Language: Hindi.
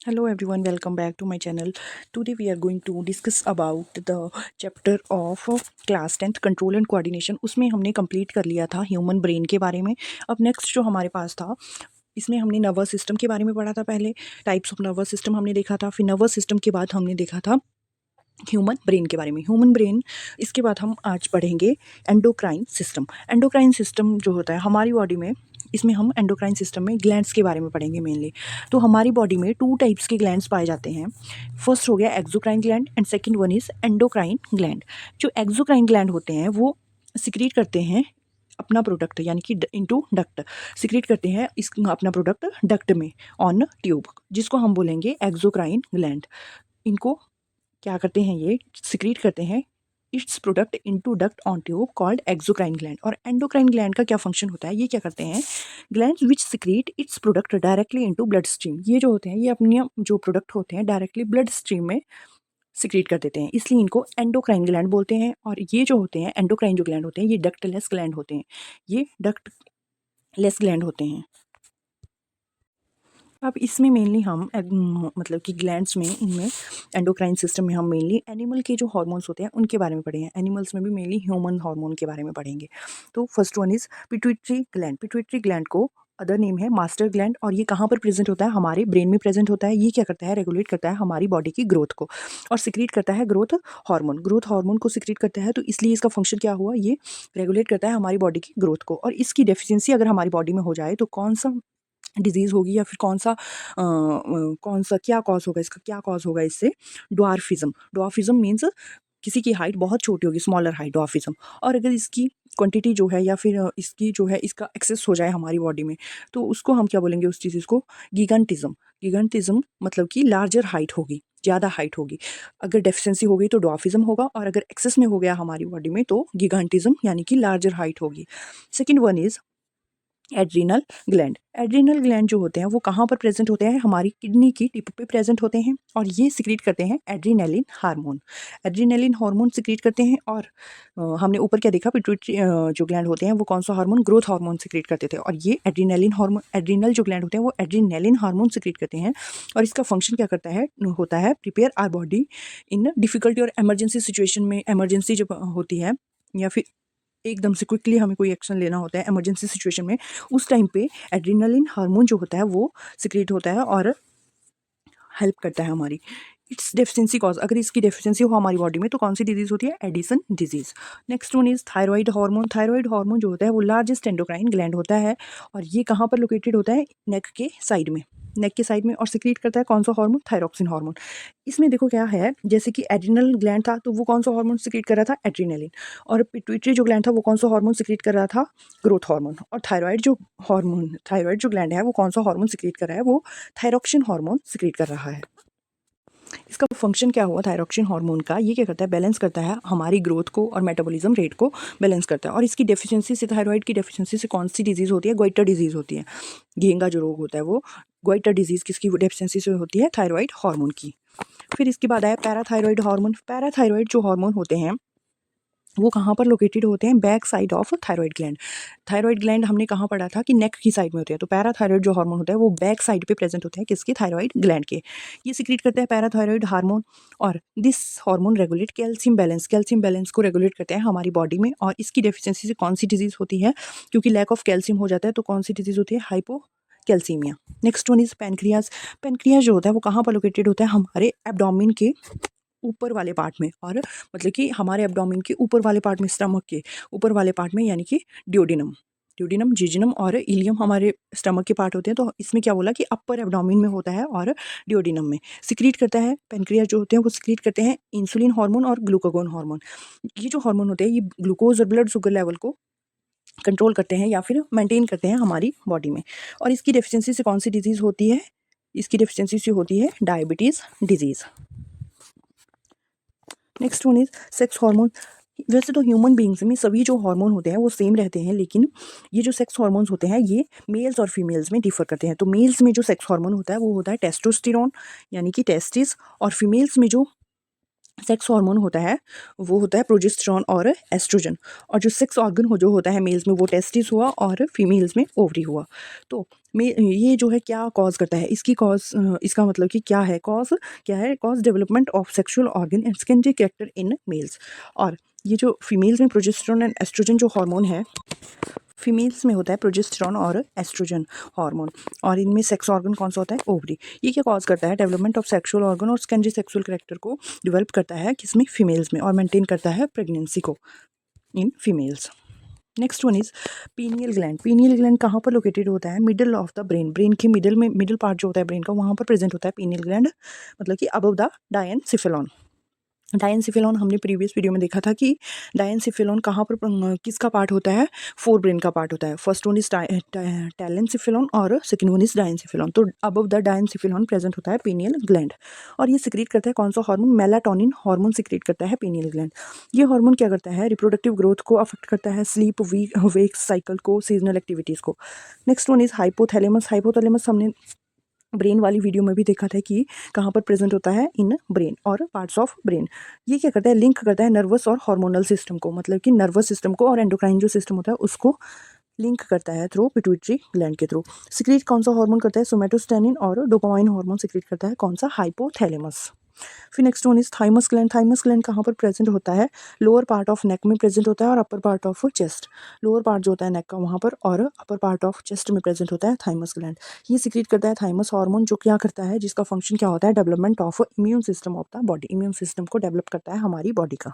Hello everyone, welcome back to my channel. Today we are going to discuss about the chapter of class 10th control and coordination. उसमें हमने कंप्लीट कर लिया था ह्यूमन ब्रेन के बारे में. अब नेक्स्ट जो हमारे पास था, इसमें हमने नर्वस सिस्टम के बारे में पढ़ा था. पहले टाइप्स ऑफ नर्वस सिस्टम हमने देखा था. फिर नर्वस सिस्टम के बाद हमने देखा था ह्यूमन ब्रेन के बारे में. ह्यूमन ब्रेन इसके बाद हम आज पढ़ेंगे एंडोक्राइन सिस्टम. एंडोक्राइन सिस्टम जो होता है हमारी बॉडी में, इसमें हम एंडोक्राइन सिस्टम में ग्लैंड्स के बारे में पढ़ेंगे मेनली. तो हमारी बॉडी में 2 टाइप्स के ग्लैंड्स पाए जाते हैं. फर्स्ट हो गया exocrine gland and second one is endocrine gland. जो एक्सोक्राइन ग्लैंड होते हैं वो सिक्रीट करते हैं अपना प्रोडक्ट, यानी कि इनटू डक्ट सिक्रीट करते हैं इस अपना प्रोडक्ट डक्ट में ऑन ट्यूब, जिसको हम बोलेंगे एक्सोक्राइन ग्लैंड. इनको क्या करते हैं, ये सिक्रीट करते हैं its product into duct on tube called exocrine gland. और एंडोक्राइन ग्लैंड का क्या फंक्शन होता है, ये क्या करते हैं, glands which secrete its product directly into blood stream. ये जो होते हैं ये अपने जो प्रोडक्ट होते हैं डायरेक्टली ब्लड स्ट्रीम में सिक्रीट कर देते हैं, इसलिए इनको एंडोक्राइन ग्लैंड बोलते हैं. और ये जो होते हैं एंडोक्राइन जो ग्लैंड होते हैं ये डक्टलेस ग्लैंड होते हैं. ये डक्टलेस ग्लैंड होते हैं. अब इसमें मेनली हम मतलब कि ग्लैंड्स में, इनमें एंडोक्राइन सिस्टम में हम मेनली एनिमल के जो हार्मोन्स होते हैं उनके बारे में पढ़े हैं. एनिमल्स में भी मेनली ह्यूमन हार्मोन के बारे में पढ़ेंगे. तो first one is pituitary gland. Pituitary gland को अदर नेम है मास्टर ग्लैंड. और ये कहाँ पर प्रेजेंट होता है, हमारे ब्रेन में प्रेजेंट होता है. ये क्या करता है, रेगुलेट करता है हमारी बॉडी की ग्रोथ को और सिक्रीट करता है ग्रोथ हार्मोन. ग्रोथ हार्मोन को सिक्रीट करता है, तो इसलिए इसका फंक्शन क्या हुआ, ये रेगुलेट करता है हमारी बॉडी की ग्रोथ को. और इसकी डेफिशिएंसी अगर हमारी बॉडी में हो जाए तो कौन सा डिजीज़ होगी या फिर कौन सा क्या कॉज़ होगा, इसका क्या कॉज़ होगा इससे, ड्वार्फिज़्म. ड्वार्फिज़्म मीन्स किसी की हाइट बहुत छोटी होगी, स्मॉलर हाइट, ड्वार्फिज़्म. और अगर इसकी क्वांटिटी जो है या फिर इसकी जो है इसका एक्सेस हो जाए हमारी बॉडी में, तो उसको हम क्या बोलेंगे, उस चीज़ को गिगांटिज़्म. गिगांटिज़्म मतलब कि लार्जर हाइट होगी, ज़्यादा हाइट होगी. अगर डेफिशिएंसी हो गई तो ड्वार्फिज़्म होगा, और अगर एक्सेस में हो गया हमारी बॉडी में तो गिगांटिज़्म यानी कि लार्जर हाइट होगी. Second one is adrenal gland. Adrenal gland जो होते हैं वो कहाँ पर प्रेजेंट होते हैं, हमारी किडनी की टिप पे प्रेजेंट होते हैं. और ये सिक्रीट करते हैं adrenaline hormone. Adrenaline hormone secrete करते हैं. और हमने ऊपर क्या देखा, पिट्यूटरी जो ग्लैंड होते हैं वो कौन सा हार्मोन, ग्रोथ हार्मोन सिक्रीट करते थे. और ये एड्रीनलिन हार्मोन, एड्रीनल जो ग्लैंड होते हैं वो एड्रीनलिन हार्मोन सिक्रीट करते हैं. और इसका फंक्शन क्या करता है, होता है prepare our body in difficulty और इमरजेंसी सिचुएशन में. इमरजेंसी जब होती है या फिर एकदम से क्विकली हमें कोई एक्शन लेना होता है इमरजेंसी सिचुएशन में, उस टाइम पे एड्रेनालिन हार्मोन जो होता है वो सिक्रीट होता है और हेल्प करता है हमारी. इट्स डेफिशिएंसी कॉज, अगर इसकी डेफिशिएंसी हो हमारी बॉडी में तो कौन सी डिजीज होती है, Addison disease. Next one is thyroid hormone. Thyroid hormone जो होता है वो लार्जेस्ट एंडोक्राइन ग्लैंड होता है. और ये कहाँ पर लोकेटेड होता है, नेक के साइड में, नेक के साइड में. और सिक्रीट करता है कौन सा हार्मोन, थायरॉक्सिन हार्मोन. इसमें देखो क्या है, जैसे कि एड्रिनल ग्लैंड था तो वो कौन सा हार्मोन सिक्रीट कर रहा था, एड्रिनलिन. और पिट्यूटरी जो ग्लैंड था वो कौन सा हार्मोन सिक्रीट कर रहा था, ग्रोथ हार्मोन. और थायराइड जो ग्लैंड है वो कौन सा हार्मोन सिक्रीट कर रहा है, वो थायरॉक्सिन हार्मोन सिक्रीट कर रहा है. इसका फंक्शन क्या हुआ थायरॉक्सिन हार्मोन का, ये क्या करता है, बैलेंस करता है हमारी ग्रोथ को और मेटाबॉलिज्म रेट को बैलेंस करता है. और इसकी डेफिशिएंसी से, थायराइड की डेफिशिएंसी से कौन सी डिजीज होती है, गोइटर डिजीज होती है. घेंगा जो रोग होता है वो गोइटर डिजीज किसकी डेफिशिएंसी से होती है, थायराइड हार्मोन की. फिर इसके बाद आया पैराथायरॉइड हार्मोन. पैराथायरॉइड जो हार्मोन होते हैं वो कहाँ पर लोकेटेड होते हैं, back side of thyroid gland. Thyroid gland हमने कहाँ पढ़ा था कि नेक की साइड में होते हैं, तो पैराथायरॉइड जो हार्मोन होता है वो बैक साइड पे प्रेजेंट होते हैं किसके, थायराइड ग्लैंड के. ये सिक्रीट करते हैं पैराथायरॉइड हार्मोन. और this hormone regulate calcium balance, calcium balance को रेगुलेट करते हैं हमारी बॉडी में. और इसकी डेफिशिएंसी से कौन सी डिजीज होती है, क्योंकि लैक ऑफ कैल्शियम हो जाता है तो कौन सी डिजीज होती है, hypo calcaemia. Next one is pancreas. Pancreas जो होता है वो कहाँ पर लोकेटेड होता है, हमारे एब्डोमेन के ऊपर वाले पार्ट में. और मतलब कि हमारे एब्डोमेन के ऊपर वाले पार्ट में, स्टमक के ऊपर वाले पार्ट में, यानी कि ड्यूडिनम, ड्यूडिनम, जिजिनम और इलियम हमारे स्टमक के पार्ट होते हैं. तो इसमें क्या बोला कि अपर एब्डोमेन में होता है और ड्यूडिनम में. सिक्रीट करता है पैनक्रियाज जो होते हैं वो सिक्रीट करते हैं इंसुलिन हार्मोन और ग्लूकागोन हार्मोन. ये जो हार्मोन होते हैं ये ग्लूकोज और ब्लड शुगर लेवल को कंट्रोल करते हैं या फिर मेंटेन करते हैं हमारी बॉडी में. और इसकी डेफिशिएंसी से कौन सी डिजीज होती है, इसकी डेफिशिएंसी से होती है diabetes disease. Next one is sex hormone. वैसे तो ह्यूमन बींग्स में सभी जो हार्मोन होते हैं वो सेम रहते हैं, लेकिन ये जो सेक्स हार्मोन्स होते हैं ये मेल्स और फीमेल्स में डिफर करते हैं. तो मेल्स में जो सेक्स हार्मोन होता है वो होता है टेस्टोस्टेरोन, यानी कि टेस्टिस. और फीमेल्स में जो सेक्स हार्मोन होता है वो होता है प्रोजेस्टेरॉन और एस्ट्रोजन। और जो सेक्स ऑर्गन हो जो होता है मेल्स में वो टेस्टिस हुआ और फीमेल्स में ओवरी हुआ। तो में ये जो है क्या कॉज करता है, इसकी कॉज इसका मतलब कि क्या है कॉज, क्या है cause, development of sexual organ and secondary character in males. और ये जो फीमेल्स में प्रोजेस्टेरॉन एंड एस्ट्रोजन जो हार्मोन है, फीमेल्स में होता है प्रोजेस्टेरॉन और एस्ट्रोजन हार्मोन, और इनमें सेक्स ऑर्गन कौन सा होता है, ओवरी। ये क्या कॉज करता है, डेवलपमेंट ऑफ सेक्सुअल ऑर्गन और सेकेंडरी सेक्सुअल कैरेक्टर को डेवलप करता है किसमें, फीमेल्स में, और मेंटेन करता है प्रेगनेंसी को in females. Next one is pineal gland. Pineal gland कहाँ पर लोकेटेड होता है, middle of the brain, brain के मिडल में, मिडल पार्ट जो होता है ब्रेन का वहाँ पर प्रेजेंट होता है पीनियल ग्लैंड, मतलब कि अबव द डायनसिफेलॉन। डायनसिफेलॉन हमने प्रीवियस वीडियो में देखा था कि डायनसिफेलॉन कहाँ पर किसका पार्ट होता है, फोर ब्रेन का पार्ट होता है। फर्स्ट वन इज टैलेंसिफेलॉन और सेकंड वन इज डायनसिफेलॉन। तो अबव द डायनसिफेलॉन प्रेजेंट होता है पीनियल ग्लैंड, और ये सिक्रीट करता है कौन सा हार्मोन, मेलाटोनिन हार्मोन सिक्रीट करता है पीनियल ग्लैंड। ये हार्मोन क्या करता है, रिप्रोडक्टिव ग्रोथ को अफेक्ट करता है, स्लीप वेक साइकिल को, सीजनल एक्टिविटीज़ को। Next one is hypothalamus. Hypothalamus हमने ब्रेन वाली वीडियो में भी देखा था कि कहाँ पर प्रेजेंट होता है, इन ब्रेन और पार्ट्स ऑफ ब्रेन। ये क्या करता है, लिंक करता है नर्वस और हार्मोनल सिस्टम को, मतलब कि नर्वस सिस्टम को और एंडोक्राइन जो सिस्टम होता है उसको लिंक करता है थ्रू पिट्यूटरी ग्लैंड के थ्रू। सिक्रीट कौन सा हार्मोन करता है, सोमेटोस्टेनिन और डोपामाइन हार्मोन सिक्रीट करता है कौन सा, हाइपोथैलेमस। फिर next one is thymus gland. Thymus gland कहाँ पर प्रेजेंट होता है, लोअर पार्ट ऑफ नेक में प्रेजेंट होता है और upper part of chest. Lower part जो होता है नेक का वहाँ पर, और अपर पार्ट ऑफ चेस्ट में प्रेजेंट होता है थाइमस ग्लैंड। ये सिक्रीट करता है थाइमस हार्मोन, जो क्या करता है, जिसका फंक्शन क्या होता है, development of immune system of the body, immune system को डेवलप करता है हमारी बॉडी का।